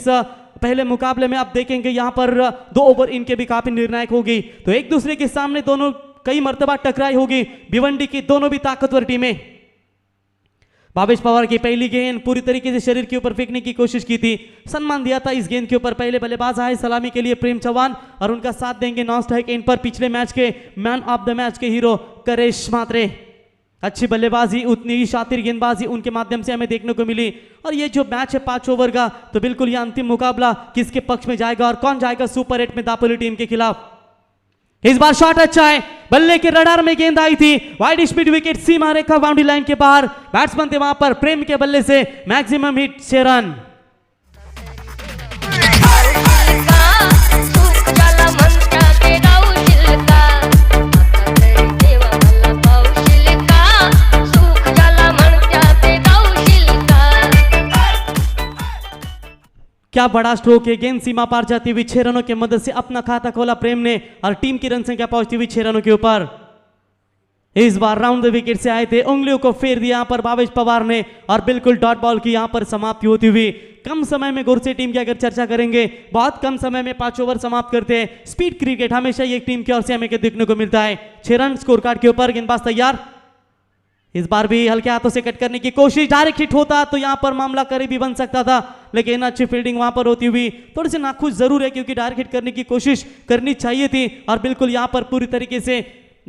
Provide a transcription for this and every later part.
पहले मुकाबले में आप देखेंगे यहाँ पर 2 ओवर इनके भी काफी निर्णायक होगी। तो एक दूसरे के सामने दोनों कई मर्तबा टकराई होगी भिवंडी की दोनों भी ताकतवर टीमें। भावेश पवार की पहली गेंद पूरी तरीके से शरीर के ऊपर फेंकने की कोशिश की थी, सम्मान दिया था इस गेंद के ऊपर। पहले बल्लेबाज आए सलामी के लिए प्रेम चौहान और उनका साथ देंगे नॉन स्ट्राइक एंड पर पिछले मैच के मैन ऑफ द मैच के हीरो करेश मात्रे। अच्छी बल्लेबाजी, उतनी ही शातिर गेंदबाजी उनके माध्यम से हमें देखने को मिली। और ये जो मैच है 5 ओवर का, तो बिल्कुल ये अंतिम मुकाबला किसके पक्ष में जाएगा और कौन जाएगा सुपर 8 में दापोली टीम के खिलाफ। इस बार शॉट अच्छा है, बल्ले के रडार में गेंद आई थी, वाइड स्पीड विकेट सीमा रेखा बाउंड्री लाइन के बाहर। बैट्समैन थे वहां पर, प्रेम के बल्ले से मैक्सिमम हिट 6 रन। क्या बड़ा स्ट्रोक है, गेंद सीमा पार जाती हुई 6 रनों की मदद से अपना खाता खोला प्रेम ने और टीम की रन संख्या पहुंचती हुई 6 रनों के ऊपर। इस बार राउंड द विकेट से आए थे, उंगलियों को फेर दिया यहां पर भावेश पवार ने और बिल्कुल डॉट बॉल की यहां पर समाप्ति होती हुई। कम समय में गुरसे टीम की अगर चर्चा करेंगे, बहुत कम समय में 5 ओवर समाप्त करते हैं। स्पीड क्रिकेट हमेशा एक टीम की ओर से हमें देखने को मिलता है। 6 रन स्कोर कार्ड के ऊपर, गेंदबाज तैयार। इस बार भी हल्के हाथों से कट करने की कोशिश, डायरेक्ट हिट होता तो यहां पर मामला करीबी बन सकता था, लेकिन अच्छी फील्डिंग वहां पर होती हुई। थोड़ी सी नाखुश जरूर है क्योंकि डायरेक्ट हिट करने की कोशिश करनी चाहिए थी और बिल्कुल यहां पर पूरी तरीके से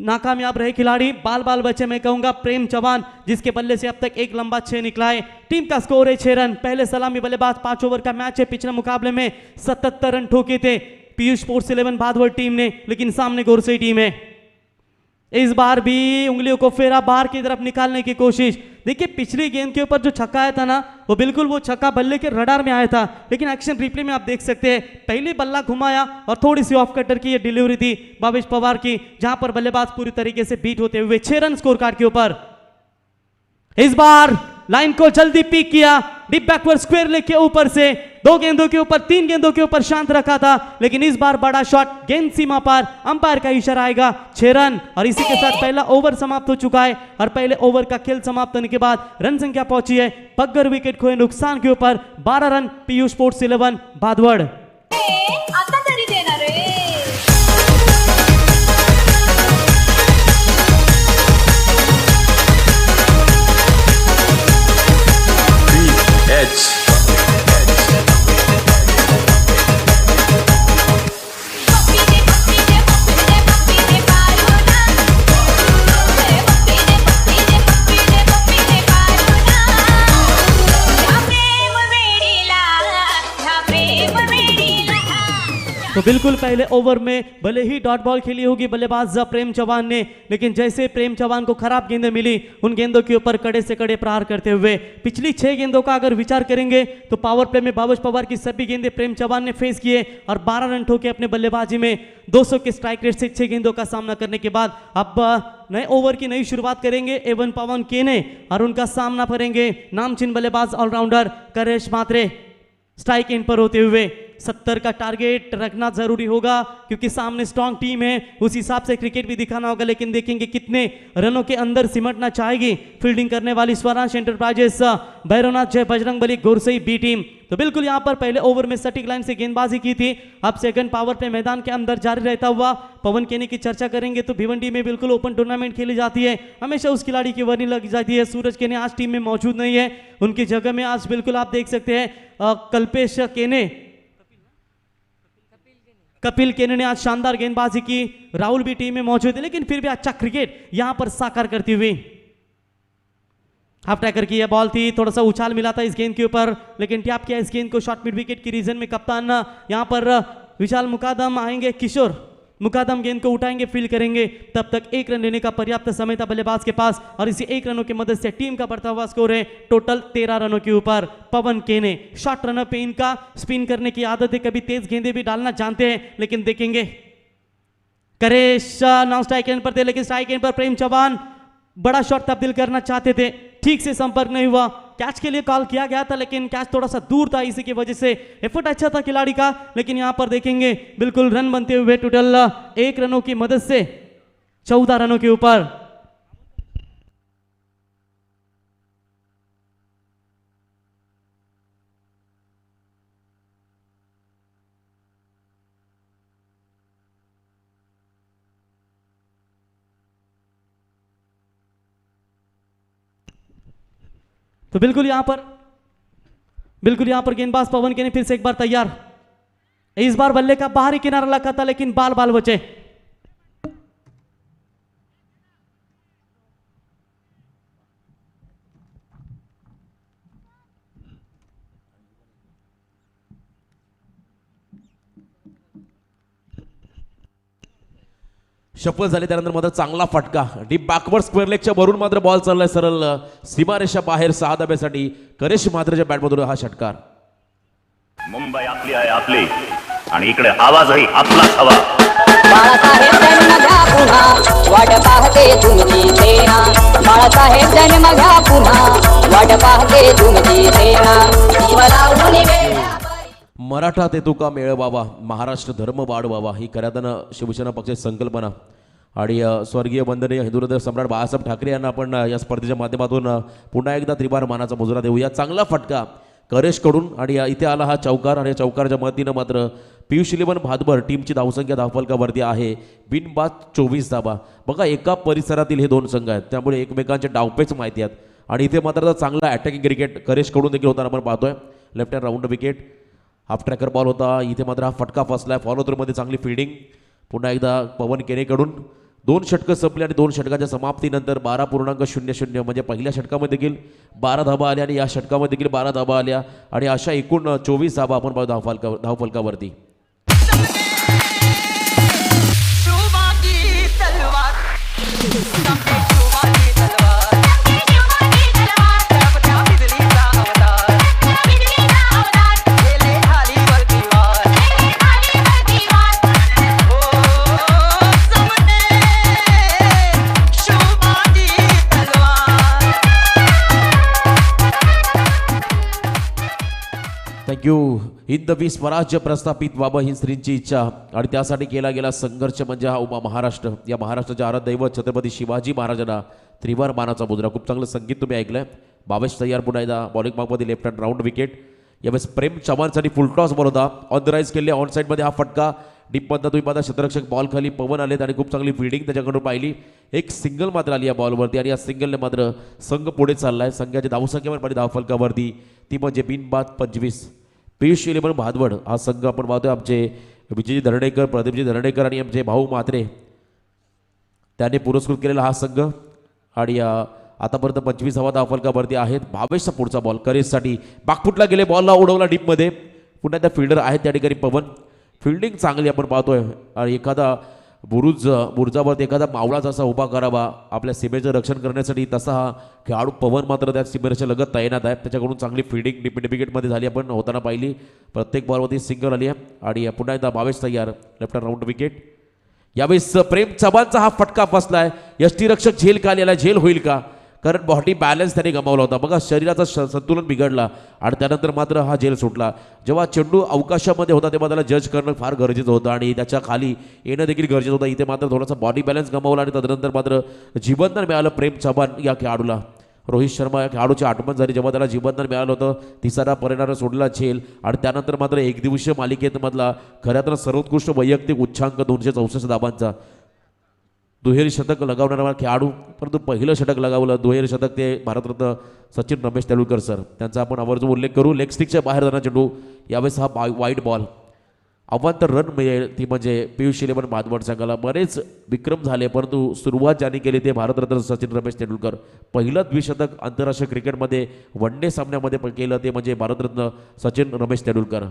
नाकामयाब रहे खिलाड़ी। बाल बाल बचे मैं कहूंगा प्रेम चौहान, जिसके बल्ले से अब तक एक लंबा 6 निकला है। टीम का स्कोर है 6 रन। पहले सलामी बल्लेबाज, 5 ओवर का मैच है। पिछले मुकाबले में 77 रन ठोके थे पीयूष स्पोर्ट्स 11 भादवड़ टीम ने, लेकिन सामने गोरसई टीम है। इस बार भी उंगलियों को फेरा, बाहर की तरफ निकालने की कोशिश। देखिए पिछली गेंद के ऊपर जो छक्का आया था ना, वो बिल्कुल वो छक्का बल्ले के रडार में आया था, लेकिन एक्शन रिप्ले में आप देख सकते हैं पहले बल्ला घुमाया और थोड़ी सी ऑफ कटर की ये डिलीवरी थी भावेश पवार की, जहां पर बल्लेबाज पूरी तरीके से बीट होते हुए 6 रन स्कोर कार्ड के ऊपर। इस बार लाइन को जल्दी पीक किया, डीप बैकवर्ड स्क्वायर लेग के ऊपर से 2 गेंदों के ऊपर, 3 गेंदों के ऊपर शांत रखा था, लेकिन इस बार बड़ा शॉट, गेंद सीमा पार, अंपायर का इशारा आएगा। 6 रन और इसी के साथ पहला ओवर समाप्त हो चुका है और पहले ओवर का खेल समाप्त होने के बाद रन संख्या पहुंची है बगैर विकेट खोए नुकसान के ऊपर 12 रन पीयूष स्पोर्ट्स 11 भादवड़। तो बिल्कुल पहले ओवर में भले ही डॉट बॉल खेली होगी बल्लेबाज प्रेम चौहान ने, लेकिन जैसे प्रेम चौहान को खराब गेंदें मिली, उन गेंदों के ऊपर कड़े से कड़े प्रहार करते हुए पिछली 6 गेंदों का अगर विचार करेंगे तो पावर प्ले में भावेश पवार की सभी गेंदें प्रेम चौहान ने फेस किए और 12 रन ठोके अपने बल्लेबाजी में। 200 के स्ट्राइक रेट से 6 गेंदों का सामना करने के बाद अब नए ओवर की नई शुरुआत करेंगे एवन पवन केने और उनका सामना करेंगे नामचीन बल्लेबाज ऑलराउंडर करेश मात्रे। स्ट्राइक इन पर होते हुए 70 का टारगेट रखना जरूरी होगा क्योंकि सामने स्ट्रांग टीम है, उस हिसाब से क्रिकेट भी दिखाना होगा, लेकिन देखेंगे कितने रनों के अंदर सिमटना चाहेगी फील्डिंग करने वाली स्वराज एंटरप्राइजेस भैरवनाथ जय बजरंगबली गोरसई बी टीम। तो बिल्कुल यहां पर पहले ओवर में सटीक लाइन से गेंदबाजी की थी, अब सेकंड पावर पे मैदान के अंदर जारी रहता हुआ पवन केने की चर्चा करेंगे तो भिवंडी में बिल्कुल ओपन टूर्नामेंट खेली जाती है, हमेशा उस खिलाड़ी की वर्णी लग जाती है। सूरज केने आज टीम में मौजूद नहीं है, उनकी जगह में आज बिल्कुल आप देख सकते हैं कल्पेश केने, कपिल केने ने आज शानदार गेंदबाजी की। राहुल भी टीम में मौजूद है, लेकिन फिर भी अच्छा क्रिकेट यहां पर साकार करती हुई। हाफ टैकर की यह बॉल थी, थोड़ा सा उछाल मिला था इस गेंद के ऊपर, लेकिन टैप किया इस गेंद को शॉर्ट मिड विकेट की रीजन में। कप्तान यहां पर विशाल मुकादम आएंगे, किशोर मुकादम गेंद को उठाएंगे, फील्ड करेंगे, तब तक 1 रन लेने का पर्याप्त समय था बल्लेबाज के पास और इसी 1 रनों की मदद से टीम का बढ़ता हुआ स्कोर है टोटल 13 रनों के ऊपर। पवन केने शॉर्ट रनर पे इनका स्पिन करने की आदत है, कभी तेज गेंदे भी डालना जानते हैं, लेकिन देखेंगे करेश नाउ स्ट्राइक एंड पर थे, लेकिन स्ट्राइक एंड पर प्रेम चौहान बड़ा शॉट तब्दील करना चाहते थे, ठीक से संपर्क नहीं हुआ। कैच के लिए कॉल किया गया था, लेकिन कैच थोड़ा सा दूर था, इसी की वजह से एफर्ट अच्छा था खिलाड़ी का, लेकिन यहां पर देखेंगे बिल्कुल रन बनते हुए टोटल 1 रनों की मदद से 14 रनों के ऊपर। तो बिल्कुल यहाँ पर गेंदबाज पवन के ने फिर से एक बार तैयार। इस बार बल्ले का बाहरी किनारा लगा था लेकिन बाल बचे। शफल झाले त्यानंतर मात्र चांगला फटका डीप बॅकवर्ड स्क्वेअर लेगच्या वरून मात्र बॉल चाललाय सरळ सीमारेषा बाहेर 6 धाब्यासाठी करेश मात्रच्या बॅटमधून हा षटकार। मुंबई आपली आहे आपली आणि इकडे आवाजही आपलाच हवा। बाळासाहेब जन्म घ्या पुन्हा वाट पाहते तुमची सेना बाळासाहेब जन्म घ्या पुन्हा वाट पाहते तुमची सेना जीवनावरून वेळा मराठा ते तुका मेळ बाबा महाराष्ट्र धर्म वाढ बाबा ही खऱ्यानं शिवसेना पक्षाची संकल्पना आणि स्वर्गीय वंदनीय हिंदुहृदय सम्राट बाळासाहेब ठाकरे यांना आपण या स्पर्धेच्या माध्यमातून पुन्हा एकदा त्रिवार मानाचा मुजरा देऊया। चांगला फटका करेशकडून आणि इथे आला हा चौकार आणि चौकाराच्या मदतीनं मात्र पियुष इलेव्हन भादभर टीमची धावसंख्या धावफलकावरती आहे बिनबाद 24 धाबा। बघा एका परिसरातील हे दोन संघ आहेत त्यामुळे एकमेकांचे डावपेच माहिती आहेत आणि इथे मात्र चांगला अटॅकिंग क्रिकेट करेशकडून देखील होताना आपण पाहतोय। Left hand round wicket half tracker ball होता इथे मात्र हा फटका फसलाय। फॉलो थ्रूमध्ये चांगली फिल्डिंग पुन्हा एकदा पवन केनेकडून 2 षटकं संपली आणि 2 षटकाच्या समाप्तीनंतर 12.00 म्हणजे पहिल्या षटकामध्ये देखील 12 धाबा आल्या आणि या षटकामध्ये देखील 12 धाबा आल्या आणि अशा एकूण 24 धाबा आपण पाहतो धावफलकावरती। थँक्यू। हिंदवी स्वराज्य प्रस्थापित व्हावं ही स्त्रींची इच्छा आणि त्यासाठी केला गेला संघर्ष म्हणजे हा उभा महाराष्ट्र। या महाराष्ट्राच्या आराध्य दैवत छत्रपती शिवाजी महाराजांना त्रिवार मानाचा मुजरा। खूप चांगलं संगीत तुम्ही ऐकलंय। भावेश तयार पुन्हा एकदा बॉलिंग मार्कमध्ये लेफ्ट हँड राऊंड विकेट। यावेळेस प्रेम चव्हाणसाठी फुल टॉस बॉल होता ऑन द राईज केले ऑन साईडमध्ये हा फटका डीपमधनं तुम्ही पाहता क्षेत्ररक्षक बॉल खाली पवन आलेत आणि खूप चांगली फिल्डिंग त्याच्याकडून पाहिली। एक सिंगल मात्र आली या बॉलवरती आणि या सिंगलने मात्र संघ पुढे चाललाय। संघाची धावसंख्यावर पाहिली धावफलकावरती ती म्हणजे बिनबाद 25। पियुष इलेव्हन भादवड हा संघ आपण पाहतोय आमचे विजयजी धर्णेकर प्रदीपजी धर्णेकर आणि आमचे भाऊ मात्रे त्याने पुरस्कृत केलेला हा संघ आणि आतापर्यंत 25 धावा धावफलकावरती आहेत। भावेशचा पुढचा बॉल करेजसाठी बाकफुटला गेले बॉलला उडवला डीपमध्ये पुन्हा त्या फिल्डर आहेत त्या ठिकाणी पवन फिल्डिंग चांगली आपण पाहतोय आणि एखादा बुरुजावरती एखादा मावळा जसा उभा करावा आपल्या सीमेचं रक्षण करण्यासाठी तसा हा खेळाडू पवन मात्र त्या सीमेच्या लगत तैनात आहे। त्याच्याकडून चांगली फिल्डिंग विकेटमध्ये झाली आपण होताना पाहिली। प्रत्येक बॉलवरती सिंगल आली आहे आणि पुन्हा एकदा भावेश तयार लेफ्ट हँड राऊंड विकेट। यावेळेस प्रेम चव्हाणचा हा फटका फसलाय। यष्टीरक्षक झेल का आलेला झेल होईल का कारण बॉडी बॅलन्स त्याने गमावला होता। बघा शरीराचा संतुलन बिघडला आणि त्यानंतर मात्र हा झेल सुटला। जेव्हा चेंडू अवकाशामध्ये होता तेव्हा त्याला जज करणं फार गरजेचं होतं आणि त्याच्या खाली येणं देखील गरजेचं होतं। इथे मात्र थोडासा बॉडी बॅलन्स गमावला आणि तदनंतर मात्र जीवनदान मिळालं प्रेम चव्हाण या खेळाडूला। रोहित शर्मा या खेळाडूची आठवण झाली जेव्हा त्याला जीवनदान मिळालं होतं। तिसरा परिणाम सोडला झेल आणि त्यानंतर मात्र एकदिवसीय मालिकेमधला खऱ्यातर सर्वोत्कृष्ट वैयक्तिक उच्चांक 264 धाबांचा दुहेरी शतक लगावणारा खेळाडू परंतु पहिलं षटक लगावलं दुहेरी शतक ते भारतरत्न सचिन रमेश तेंडुलकर सर त्यांचा आपण आवर्जून उल्लेख करू। लेग स्टिकच्या बाहेर जाणार चेंडू यावेळेस हा वाईट बॉल अवांतर रन मिळेल ती म्हणजे पियुष इलेव्हन भादवड संघाला। बरेच विक्रम झाले परंतु सुरुवात ज्यांनी केली ते भारतरत्न सचिन रमेश तेंडुलकर। पहिलं द्विशतक आंतरराष्ट्रीय क्रिकेटमध्ये वन डे सामन्यामध्ये केलं ते म्हणजे भारतरत्न सचिन रमेश तेंडुलकर।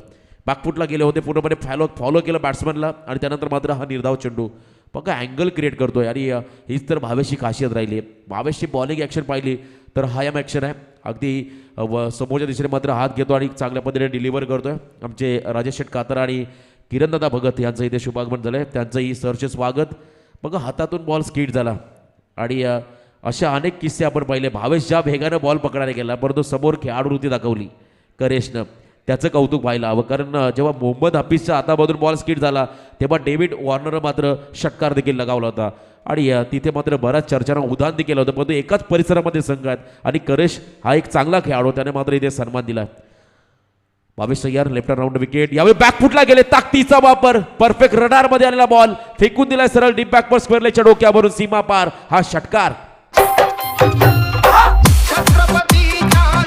बॅकफुटला गेले होते पूर्णपणे फॉलो केलं बॅट्समनला आणि त्यानंतर मात्र हा निर्धाव चेंडू बघा अँगल क्रिएट करतोय आणि हीच तर भावेशची खासियत राहिली आहे। भावेशची बॉलिंग ॲक्शन पाहिली तर हायम ॲक्शन आहे अगदी समोरच्या दिशेने मात्र हात घेतो आणि चांगल्या पद्धतीने डिलिव्हर करतोय। आमचे राजेश शेठ कातर आणि किरणदादा भगत यांचं इथे शुभागमन झालं आहे त्यांचंही सरचे स्वागत। बघा हातातून बॉल स्किड झाला आणि अशा अनेक किस्से आपण पाहिले। भावेश ज्या वेगानं बॉल पकडायला गेला परंतु समोर खेळाडूवृत्ती दाखवली करेशनं त्याचं कौतुक व्हायला हवं कारण जेव्हा मोहम्मद हफीजच्या हातामधून बॉल स्किड झाला तेव्हा डेव्हिड वॉर्नर मात्र षटकार देखील लगावला होता आणि तिथे मात्र बऱ्याच चर्चांना उधाण देखील होतं परंतु एकाच परिसरामध्ये संघ आहेत आणि करेश हा एक चांगला खेळाडू त्याने मात्र इथे सन्मान दिला। भावेश तयार लेफ्ट राऊंड विकेट यावेळी बॅकफुटला गेले ताकदीचा वापर परफेक्ट रडार मध्ये आलेला बॉल फेकून दिलाय सरळ डीप बॅकवर्ड स्क्वेअर लेगच्या डोक्यावरून सीमा पार हा षटकार। छत्रपतीच्या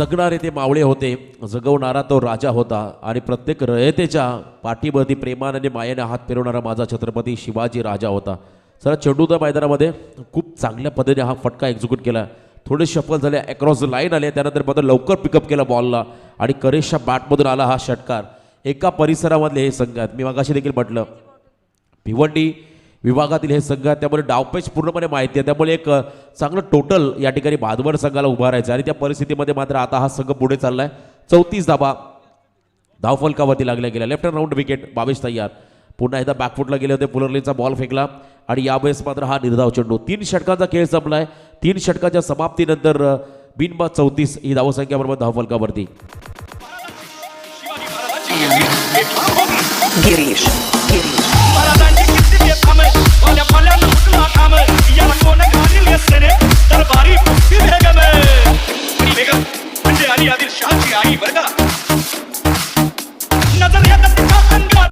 जगणारे ते मावळे होते, जगवणारा तो राजा होता आणि प्रत्येक रयतेच्या पाठीवरती प्रेमाने आणि मायेने हात फिरवणारा माझा छत्रपती शिवाजी राजा होता. चला चेंडूच्या मैदानामध्ये खूप चांगल्या पद्धतीने हा फटका एक्झिक्यूट केला. थोडे शफल झाले, अक्रॉस द लाईन आले, त्यानंतर मात्र लवकर पिकअप केला बॉलला आणि करेशच्या बॅटमधून आला हा षटकार. एका परिसरामधले हे संघ आहेत, मी मागाशी देखील म्हटलं भिवंडी विभागातील हे संघ आहेत, त्यामुळे डावपेच पूर्णपणे माहिती आहे, त्यामुळे एक चांगलं टोटल या ठिकाणी भादवर संघाला उभा राहायचं आणि त्या परिस्थितीमध्ये मात्र आता हा संघ पुढे चाललाय. 34 धाबा धावफलकावरती लागल्या गेल्या. लेफ्ट राऊंड विकेट 22 तयार. पुन्हा एकदा बॅकफुटला गेले होते, पुलरलीचा बॉल फेकला आणि यावेळेस मात्र हा निर्धाव चेंडू. 3 षटकांचा खेळ संपलाय. 3 षटकाच्या समाप्तीनंतर बिनबाद 34 ही धावसंख्याबरोबर धावफलकावरती. गिरीश महाराजांची किती बेफाम वाल्या पाल्यानं उठला काम याला कोण घालील यसने दरबारी कुस्ती बेगम आणि बेगम म्हणजे अली आदिल शहाची आई बरं का. नजर येतात तिचा अंगात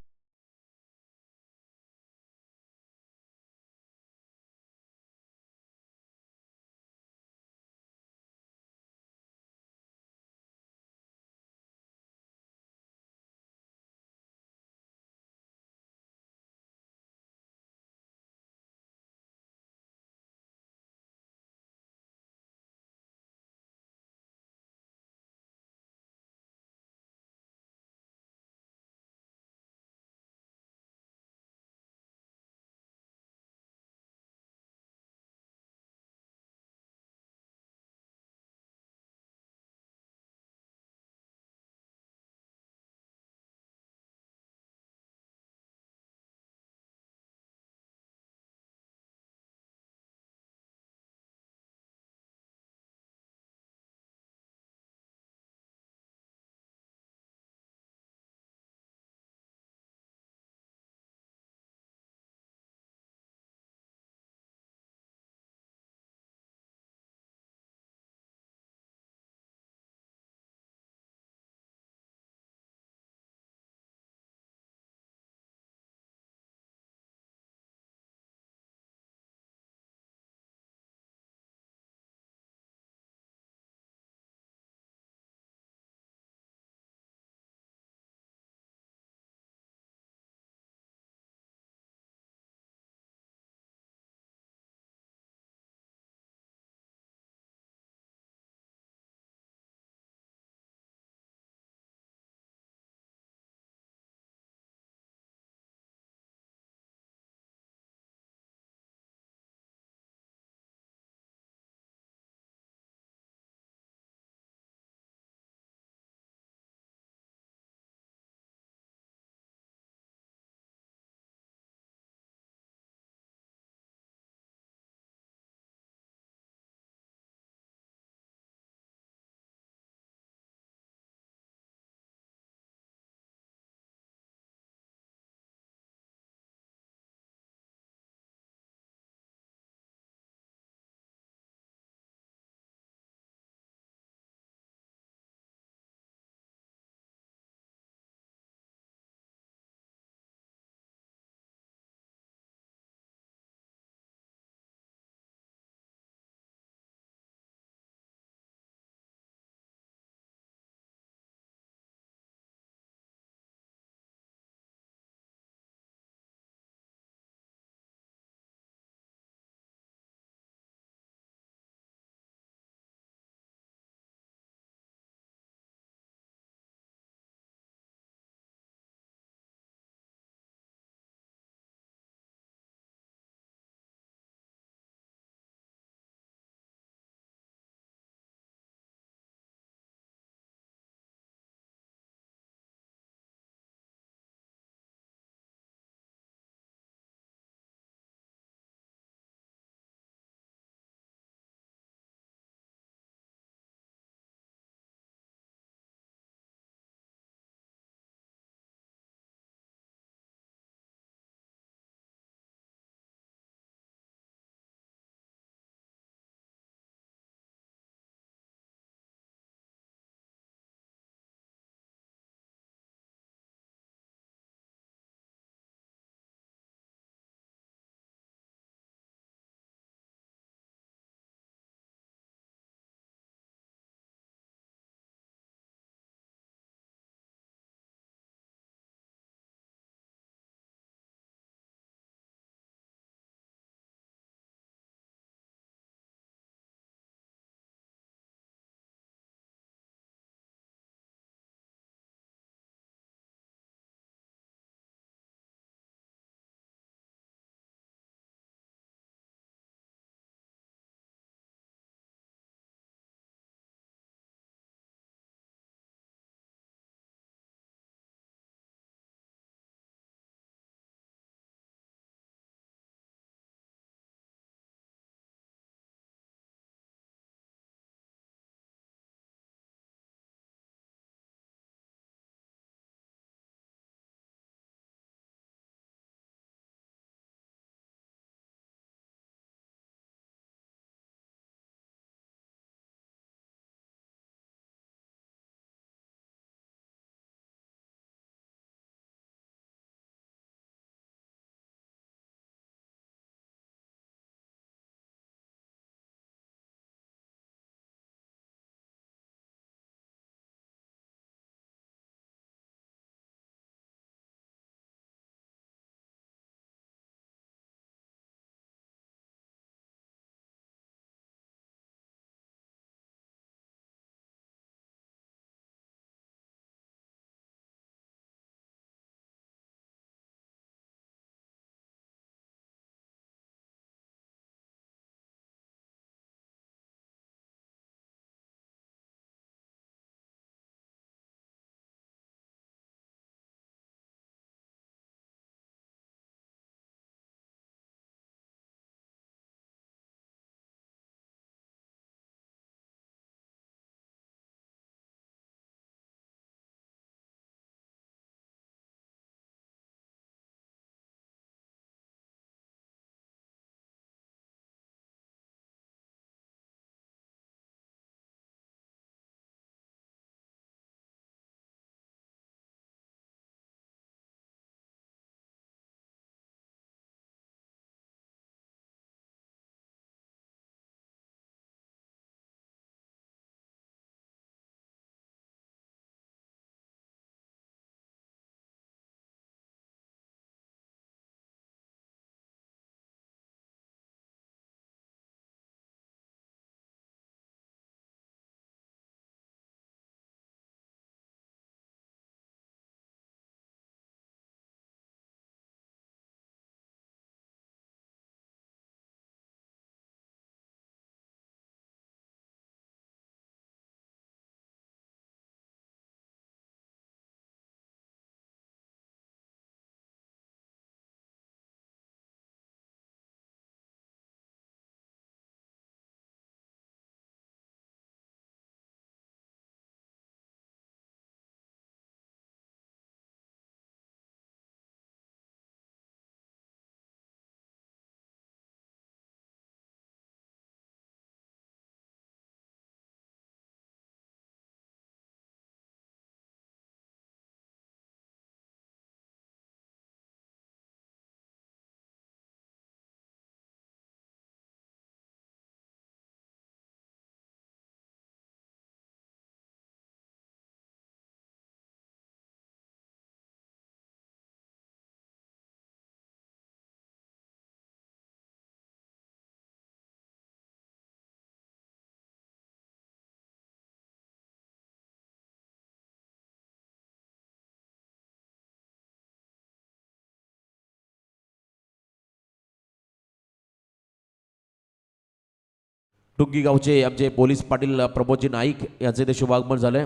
टुंगी गावचे आमचे पोलीस पाटील प्रमोदजी नाईक यांचे ते शुभागमन झाले,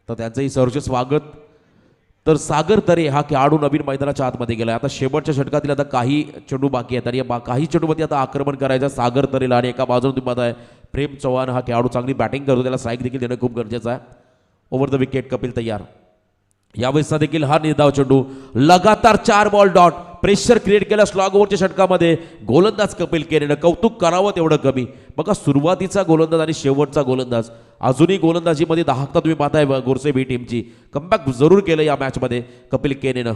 तर त्यांचंही सहर्ष स्वागत. तर सागर तरे हा खेळाडू नवीन मैदानाच्या आतमध्ये गेला. आता शेवटच्या षटकातील आता काही चेंडू बाकी आहेत आणि या काही चेंडूमध्ये आता आक्रमण करायचं सागर तरेला. आणि एका बाजूने तुम्ही पाहताय प्रेम चव्हाण हा खेळाडू चांगली बॅटिंग करतो, त्याला स्ट्राईक देखील देणं खूप गरजेचं आहे. ओव्हर द विकेट कपिल तयार. यावेळेस देखील हा निर्धाव चेंडू लगातार 4 बॉल डॉट प्रेशर क्रिएट केला स्लॉग ओव्हरच्या षटकामध्ये. गोलंदाज कपिल केनेनं कौतुक करावं तेवढं कमी. बघा सुरुवातीचा गोलंदाज आणि शेवटचा गोलंदाज अजूनही गोलंदाजीमध्ये दाहकता तुम्ही पाहताय गोरसे बी टीमची. कमबॅक जरूर केलं या मॅचमध्ये कपिल केनेनं.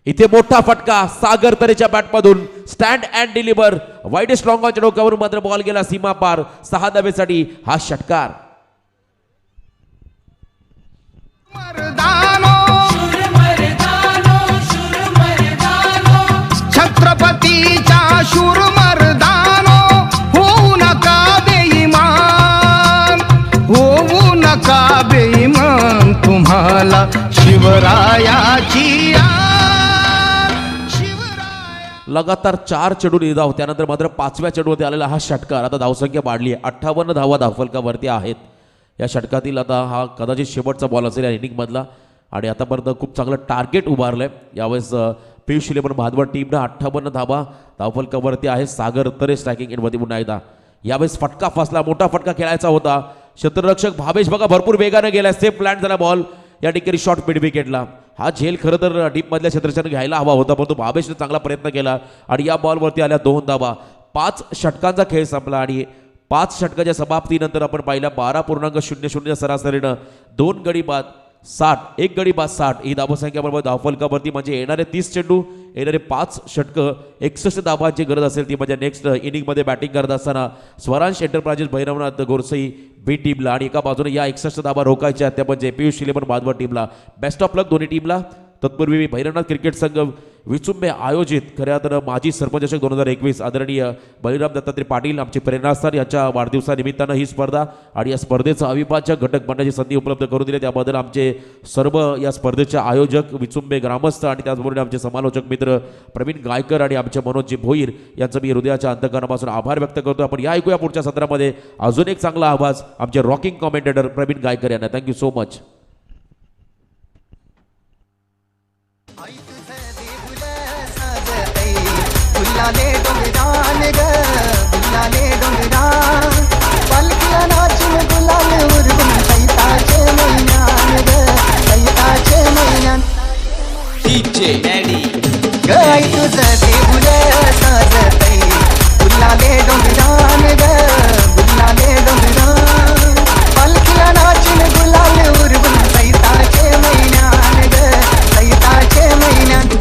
इथे मोठा फटका सागर तरेच्या बॅटमधून स्टँड अँड डिलिव्हर वाईडेस्ट लॉंगॉनच्या डोक्यावरून मात्र बॉल गेला सीमा पार. 6 धावेसाठी हा षटकार. छत्रपतीच्या शूर मर्दानो होऊ नका बेईमान, होऊ नका बेईमान, तुम्हाला शिवरायाची लगातार 4 चेंडू निर्धाव, त्यानंतर मात्र 5व्या चेंडूमध्ये आलेला हा षटकार. आता धावसंख्या वाढली आहे, 58 धावा धावफलकावरती आहेत या षटकातील. आता हा कदाचित शेवटचा बॉल असेल या इनिंगमधला आणि आतापर्यंत खूप चांगलं टार्गेट उभारलं आहे. यावेळेस पियुष इलेव्हन भादवड टीमनं 58 धावा धावफलकावरती आहे. सागर तरे स्ट्रायकिंग एंडमध्ये पुन्हा एकदा. यावेळेस फटका फसला, मोठा फटका खेळायचा होता. क्षेत्ररक्षक भावेश बघा भरपूर वेगाने गेला, सेफ प्लॅन झाला बॉल या ठिकाणी शॉर्ट मिड विकेटला. हा झेल खरं तर डीपमधल्या क्षेत्ररक्षकाने घ्यायला हवा होता, परंतु भावेशने चांगला प्रयत्न केला आणि या बॉलवरती आल्या 2 धावा. 5 षटकांचा खेळ संपला आणि 5 षटकाच्या समाप्तीनंतर आपण पाहिल्या 12.00 सरासरीनं 2 गडी बाद 60, 1 गडी बाद 60 ही धावसंख्या बरोबर धावफलकावरती. म्हणजे येणारे 30 चेंडू, येणारे 5 षटकं 61 धावांची गरज असेल ती म्हणजे नेक्स्ट इनिंगमध्ये बॅटिंग करत असताना स्वरांश एंटरप्राइजेस भैरवनाथ गोरसई बी टीमला आणि एका बाजूने या 61 धावा रोखायच्या आहेत त्या म्हणजे पियुष इलेव्हन भादवड टीमला. बेस्ट ऑफ लक दोन्ही टीमला. तत्पूर्वी भैरवनाथ क्रिकेट संघ विचुंबे आयोजित खऱ्या तर माजी सरपंचषक 2021 आदरणीय बळीराम दत्तात्रय पाटील आमचे प्रेरणास्थान यांच्या वाढदिवसानिमित्तानं ही स्पर्धा आणि या स्पर्धेचा अविभाज्य घटक बनण्याची संधी उपलब्ध करून दिली. त्याबद्दल आमचे सर्व या स्पर्धेचे आयोजक विचुंबे ग्रामस्थ आणि त्याचबरोबर आमचे समालोचक मित्र प्रवीण गायकर आणि आमचे मनोजजी भोईर यांचं मी हृदयाच्या अंतकरणापासून आभार व्यक्त करतो. आपण या ऐकूया पुढच्या सत्रामध्ये अजून एक चांगला आवाज आमचे रॉकिंग कॉमेंटेटर प्रवीण गायकर यांना. Thank you so much. गुलाले डोंगरान ग गुलाले डोंगरान पालखीला नाचून गुलाल उरगून सैताचे महिन्यान ग सैताचे महिन्यान डीजे डॅडी गाय तुझं देऊळ साजतई गुलाले डोंगरान ग गुलाले डोंगरान पालखीला नाचून गुलाल उरगून सैताचे महिन्यान ग सैताचे महिन्यान.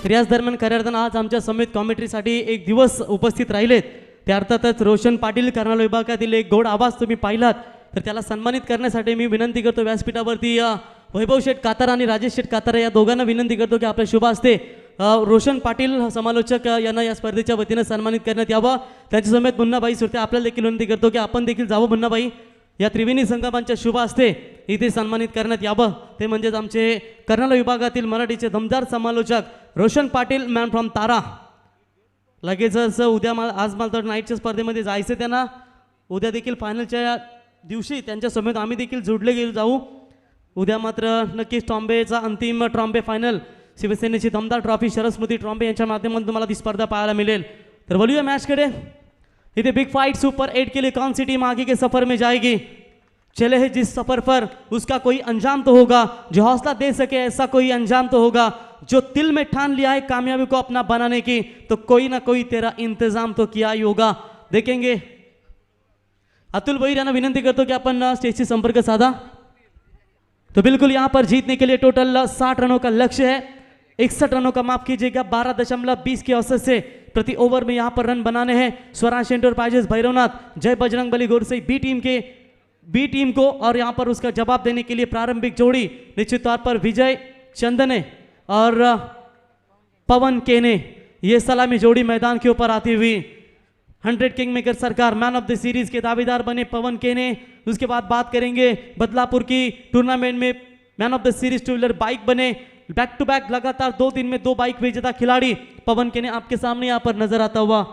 रियाज दरम्यान खऱ्या आज आमच्या समेत कॉमेंट्रीसाठी एक दिवस उपस्थित राहिलेत ते अर्थातच रोशन पाटील कर्नाल विभागातील एक गोड आवाज तुम्ही पाहिलात तर त्याला सन्मानित करण्यासाठी मी विनंती करतो व्यासपीठावरती वैभव शेठ कातार आणि राजेश शेठ कातार या दोघांना विनंती करतो की आपल्या शुभ हस्ते रोशन पाटील समालोचक यांना या स्पर्धेच्या वतीनं सन्मानित करण्यात यावं. त्यांच्या समेत मुन्नाबाई सुरते आपल्याला देखील विनंती करतो की आपण देखील जावं मुन्नाबाई या त्रिवेणी संगमांच्या शुभ हस्ते इथे सन्मानित करण्यात यावं. ते म्हणजेच आमचे कर्नाल विभागातील मराठीचे दमदार समालोचक रोशन पाटील मॅन फ्रॉम तारा. लगेचच उद्या आज मला तर नाईटच्या स्पर्धेमध्ये जायचं त्यांना. उद्या देखील फायनलच्या दिवशी त्यांच्या समेत आम्ही देखील जोडले जाऊ. उद्या मात्र नक्कीच ट्रॉम्बेचा अंतिम ट्रॉम्बे फायनल शिवसेनेची दमदार ट्रॉफी शरद स्मृती ट्रॉम्बे यांच्या माध्यमातून तुम्हाला ती स्पर्धा पाहायला मिळेल. तर बोलूया मॅचकडे. इधर बिग फाइट सुपर 8 के लिए कौन सी टीम आगे के सफर में जाएगी? चले है जिस सफर पर उसका कोई अंजाम तो होगा, जो हौसला दे सके ऐसा कोई अंजाम तो होगा, जो दिल में ठान लिया है कामयाबी को अपना बनाने की तो कोई ना कोई तेरा इंतजाम तो किया ही होगा. देखेंगे. अतुल भैर यांना विनंती करतो की आपण स्टेजशी संपर्क साधा. तो बिल्कुल यहाँ पर जीतने के लिए टोटल 60 रनों का लक्ष्य है. 61 रनों का माफ कीजिएगा. 12.20 के औसत से प्रति ओवर में यहाँ पर रन बनाने हैं. स्वराज एंटरप्राइजेस भैरवनाथ जय बजरंगबली गोरसई बी टीम को और यहाँ पर उसका जवाब देने के लिए प्रारंभिक जोड़ी निश्चित तौर पर विजय चंदने और पवन केने, ये सलामी जोड़ी मैदान के ऊपर आती हुई 100 किंग मेकर सरकार मैन ऑफ द सीरीज के दावेदार बने पवन केने। उसके बाद बात करेंगे बदलापुर की टूर्नामेंट में man of the series two wheeler bike बने, बैक टू बैक लगातार 2 दिन में 2 बाइक विजेता खिलाड़ी पवन केने आपके सामने यहाँ पर नजर आता हुआ।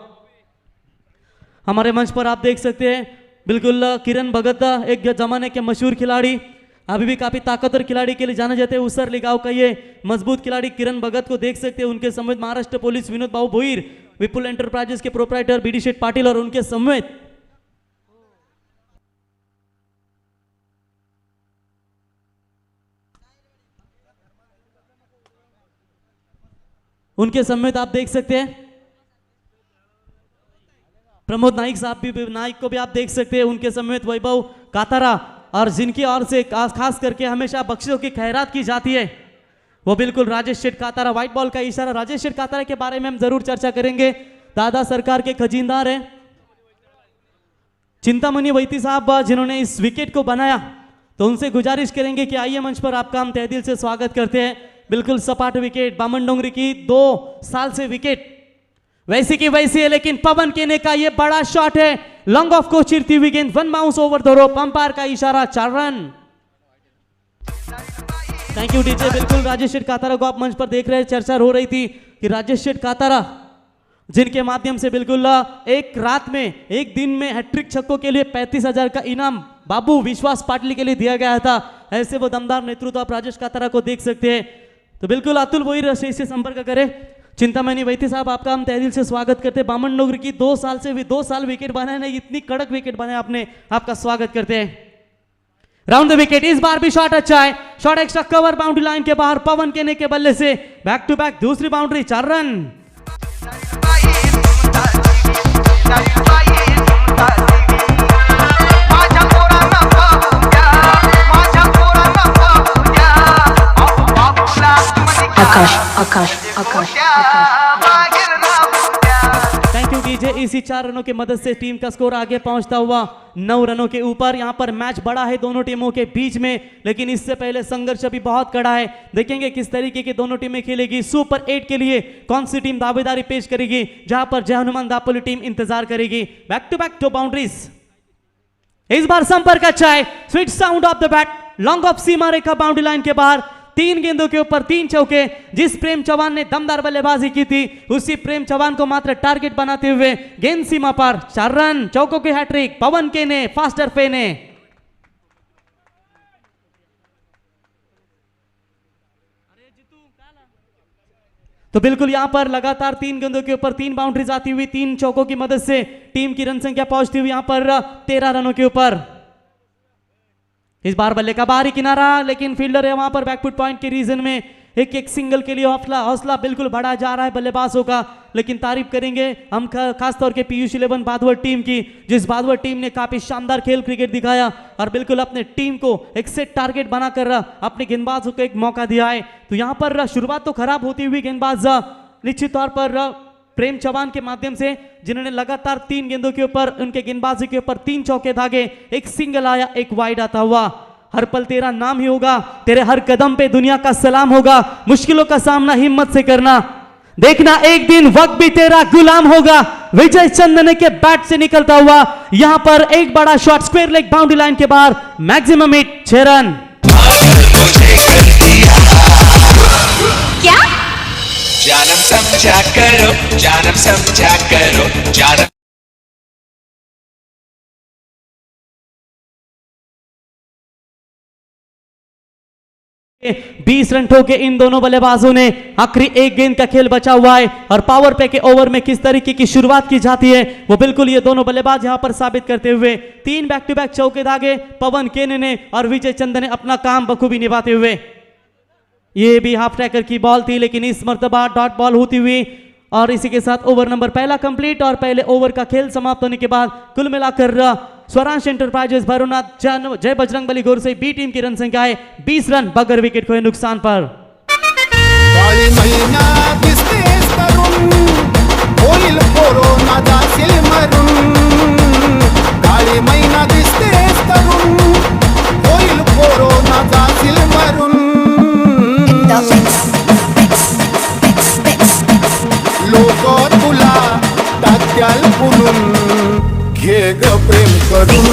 हमारे मंच पर आप देख सकते हैं बिल्कुल किरण भगत, एक जमाने के मशहूर खिलाड़ी, अभी भी काफी ताकतवर खिलाड़ी के लिए जाने जाते हैं। उसर लिगाव का ये मजबूत खिलाड़ी किरण भगत को देख सकते हैं। उनके समेत महाराष्ट्र पुलिस विनोद बाबू भोईर, विपुल एंटरप्राइजेस के प्रोप्राइटर बीडी शेठ पाटिल और उनके समेत आप देख सकते हैं प्रमोद नाइक साहब भी, नाइक को भी आप देख सकते हैं। उनके समेत वैभव कातारा, और जिनकी ओर से खास करके हमेशा बख्शियों की खैरात की जाती है वो बिल्कुल राजेश शेठ कातारा। व्हाइट बॉल का इशारा, राजेश शेठ कातारा के बारे में हम जरूर चर्चा करेंगे। दादा सरकार के खजीनदार हैं चिंतामणि वैती साहब, जिन्होंने इस विकेट को बनाया, तो उनसे गुजारिश करेंगे कि आइए मंच पर आपका हम तहे दिल से स्वागत करते हैं। बिल्कुल सपाट विकेट, बामन डोंगरी की 2 साल से विकेट वैसी की वैसी है, लेकिन पवन केने का ये बड़ा शॉट है, लॉन्ग ऑफ को चिरती हुई गेंद, 1 bounce over the rope, umpire का इशारा, 4 रन। Thank you DJ. बिल्कुल राजेश शेठ कातारा को आप मंच पर देख रहे हैं। चर्चा हो रही थी कि राजेश शेठ कातारा जिनके माध्यम से बिल्कुल एक रात में, एक दिन में हैट्रिक छक्कों के लिए 35,000 का इनाम बाबू विश्वास पाटिल के लिए दिया गया था, ऐसे वो दमदार नेतृत्व आप राजेश कातारा को देख सकते हैं। तो बिल्कुल अतुल भोईर से संपर्क करें। चिंतामणि वैती साहब आपका हम तहे दिल से स्वागत करते हैं। बामन डोंगरी की 2 साल से भी 2 साल विकेट बनाए नहीं, इतनी कड़क विकेट बनाए आपने, आपका स्वागत करते हैं। राउंड द विकेट, इस बार भी शॉट अच्छा है, shot extra cover boundary line के बाहर, पवन केने के बल्ले से बैक टू बैक दूसरी boundary, 4 run. Akash thank you DJ. इसी 4 रनों की मदद से टीम का स्कोर आगे पहुंचता हुआ 9 रनों के ऊपर। यहां पर मैच बड़ा है दोनों टीमों के बीच में, लेकिन इससे पहले संघर्ष अभी बहुत कड़ा है। देखेंगे किस तरीके की दोनों टीमें खेलेगी। सुपर 8 के लिए कौन सी टीम दावेदारी पेश करेगी, जहां पर जय हनुमान दापोली टीम इंतजार करेगी। बैक टू बैक 2 बाउंड्रीज, इस बार संपर्क अच्छा है, sweet sound of the bat, long off सीमा रेखा बाउंड्री लाइन के बाहर, 3 गेंदों के ऊपर 3 चौके। जिस प्रेम चौहान ने दमदार बल्लेबाजी की थी, उसी प्रेम चौहान को मात्र टारगेट बनाते हुए गेंद सीमा पर, 4 रन, चौकों की हैट्रिक, पवन केने, फास्टर फेने। तो बिल्कुल यहां पर लगातार 3 गेंदों के ऊपर 3 बाउंड्रीज आती हुई, 3 चौकों की मदद से टीम की रन संख्या पहुंचती हुई यहां पर 13 रनों के ऊपर। इस बार बल्ले का बाहरी किनारा, लेकिन फील्डर है वहां पर बैकफुट पॉइंट के रीजन में एक सिंगल के लिए हौसला बिल्कुल बढ़ा जा रहा है बल्लेबाजों का। लेकिन तारीफ करेंगे हम खासतौर के पीयूष 11 बादवर टीम की, जिस बादवर टीम ने काफी शानदार खेल क्रिकेट दिखाया और बिल्कुल अपने टीम को एक सेट टारगेट बनाकर अपने गेंदबाजों को एक मौका दिया है। तो यहाँ पर शुरुआत तो खराब होती हुई गेंदबाज निश्चित तौर पर प्रेम चौहान के माध्यम से, जिन्होंने लगातार 3 गेंदों के ऊपर, उनके गेंदबाजी के ऊपर 3 चौके धागे, एक सिंगल आया, एक वाइड आता हुआ। हर पल तेरा नाम ही होगा, तेरे हर कदम पे दुनिया का सलाम होगा, मुश्किलों का सामना हिम्मत से करना, देखना एक दिन वक्त भी तेरा गुलाम होगा। विजय चंदन के बैट से निकलता हुआ यहां पर एक बड़ा shot, square leg boundary line के बाहर, मैक्सिमम हिट, 6 रन। क्या जानम समझा करो, जानम समझा करो, जानम 20 रन ठोके इन दोनों बल्लेबाजों ने। आखिरी 1 गेंद का खेल बचा हुआ है और पावर प्ले के ओवर में किस तरीके की शुरुआत की जाती है वो बिल्कुल ये दोनों बल्लेबाज यहां पर साबित करते हुए। 3 बैक टू बैक चौके धागे पवन केने ने और विजय चंदन ने अपना काम बखूबी निभाते हुए। ये भी हाफ ट्रैकर की बॉल थी, लेकिन इस मर्तबा डॉट बॉल होती हुई और इसी के साथ ओवर नंबर पहला कंप्लीट और पहले ओवर का खेल समाप्त होने के बाद कुल मिलाकर स्वरांश एंटरप्राइजेस भैरवनाथ जय बजरंगबली गौर से बी टीम की रन संख्या है 20 रन बगैर विकेट खोए नुकसान पर। काळी मैना दिसतेस तरुण, होईल कोरोना जाशील मरून। काळी मैना दिसतेस तरुण, होईल कोरोना जाशील मरून। प्रेम करून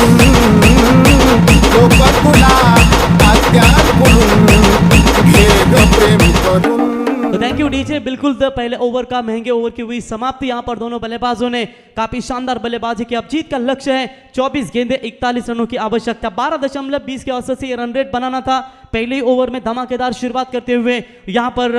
लोक तुला तात्यात बोलून घे ग प्रेम करून. तो थैंक यू डीजे. बिल्कुल तो पहले ओवर का महंगे ओवर की हुई समाप्ति. यहाँ पर दोनों बल्लेबाजों ने काफी शानदार बल्लेबाजी की. अब जीत का लक्ष्य है 24 गेंदे 41 रनों की आवश्यकता. 12.20 के औसत से रन रेट बनाना था. पहले ही ओवर में धमाकेदार शुरुआत करते हुए यहाँ पर